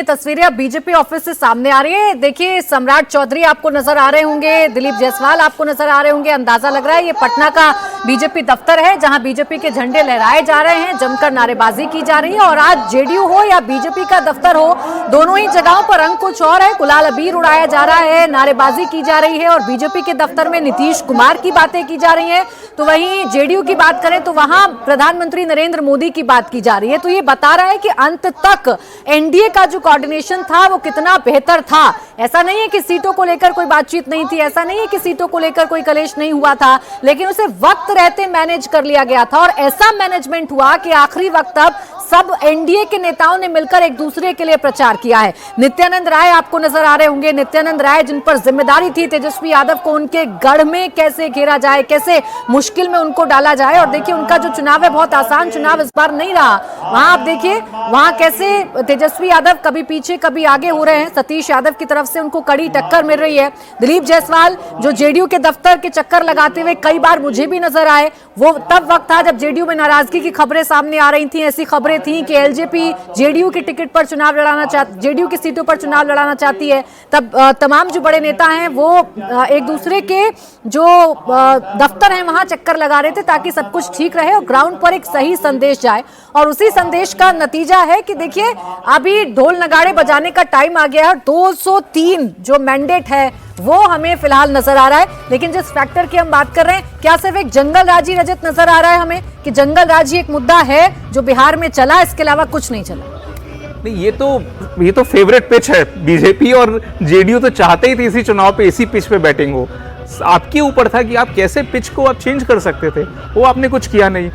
ये तस्वीरें अब बीजेपी ऑफिस से सामने आ रही है। देखिए, सम्राट चौधरी आपको नजर आ रहे होंगे, दिलीप जायसवाल आपको नजर आ रहे होंगे। अंदाजा लग रहा है ये पटना का बीजेपी दफ्तर है, जहां बीजेपी के झंडे लहराए जा रहे हैं, जमकर नारेबाजी की जा रही है। और आज जेडीयू हो या बीजेपी का दफ्तर हो, दोनों ही जगहों पर रंग कुछ और है। गुलाल अबीर उड़ाया जा रहा है, नारेबाजी की जा रही है। और बीजेपी के दफ्तर में नीतीश कुमार की बातें की जा रही है, तो वहीं जेडीयू की बात करें तो वहां प्रधानमंत्री नरेंद्र मोदी की बात की जा रही है। तो ये बता रहा है कि अंत तक एनडीए का जो कोऑर्डिनेशन था वो कितना बेहतर था। ऐसा नहीं है कि सीटों को लेकर कोई बातचीत नहीं थी, ऐसा नहीं है कि सीटों को लेकर कोई कलेश नहीं हुआ था, लेकिन उसे वक्त रहते मैनेज कर लिया गया था। और ऐसा मैनेजमेंट हुआ कि आखिरी वक्त अब सब एनडीए के नेताओं ने मिलकर एक दूसरे के लिए प्रचार किया है। नित्यानंद राय आपको नजर आ रहे होंगे, नित्यानंद राय जिन पर जिम्मेदारी थी तेजस्वी यादव को उनके गढ़ में कैसे घेरा जाए, कैसे मुश्किल में उनको डाला जाए। और देखिए, उनका जो चुनाव है बहुत आसान चुनाव इस बार नहीं रहा। वहां आप देखिए, वहां कैसे तेजस्वी यादव कभी पीछे कभी आगे हो रहे हैं। सतीश यादव की तरफ से उनको कड़ी टक्कर मिल रही है। दिलीप जायसवाल जो जेडीयू के दफ्तर के चक्कर लगाते हुए कई बार मुझे भी नजर आए, वो तब वक्त था जब जेडीयू में नाराजगी की खबरें सामने आ रही थी। ऐसी खबरें थी कि एलजेपी जेडीयू की टिकट पर चुनाव लड़ाना चाहती, जेडीयू की सीटों पर चुनाव लड़ाना चाहती है। तब तमाम जो बड़े नेता हैं वो एक दूसरे के जो दफ्तर हैं वहां चक्कर लगा रहे थे ताकि सब कुछ ठीक रहे और ग्राउंड पर एक सही संदेश जाए। और उसी संदेश का नतीजा है कि देखिए, अभी ढोल नगाड़े बजाने का टाइम आ गया है। 203 जो मैंडेट है वो हमें फिलहाल नजर आ रहा है। लेकिन जिस फैक्टर की हम बात कर रहे हैं, क्या सिर्फ एक जंगल राज ही रजत नजर आ रहा है हमें कि जंगल राज ही एक मुद्दा है जो बिहार में चला, इसके अलावा कुछ नहीं चला? नहीं, ये तो फेवरेट पिच है। बीजेपी और जेडीयू तो चाहते ही थे इसी चुनाव पे इसी पिच पे बैटिंग हो। आपके ऊपर था कि आप कैसे पिच को आप चेंज कर सकते थे, वो आपने कुछ किया नहीं।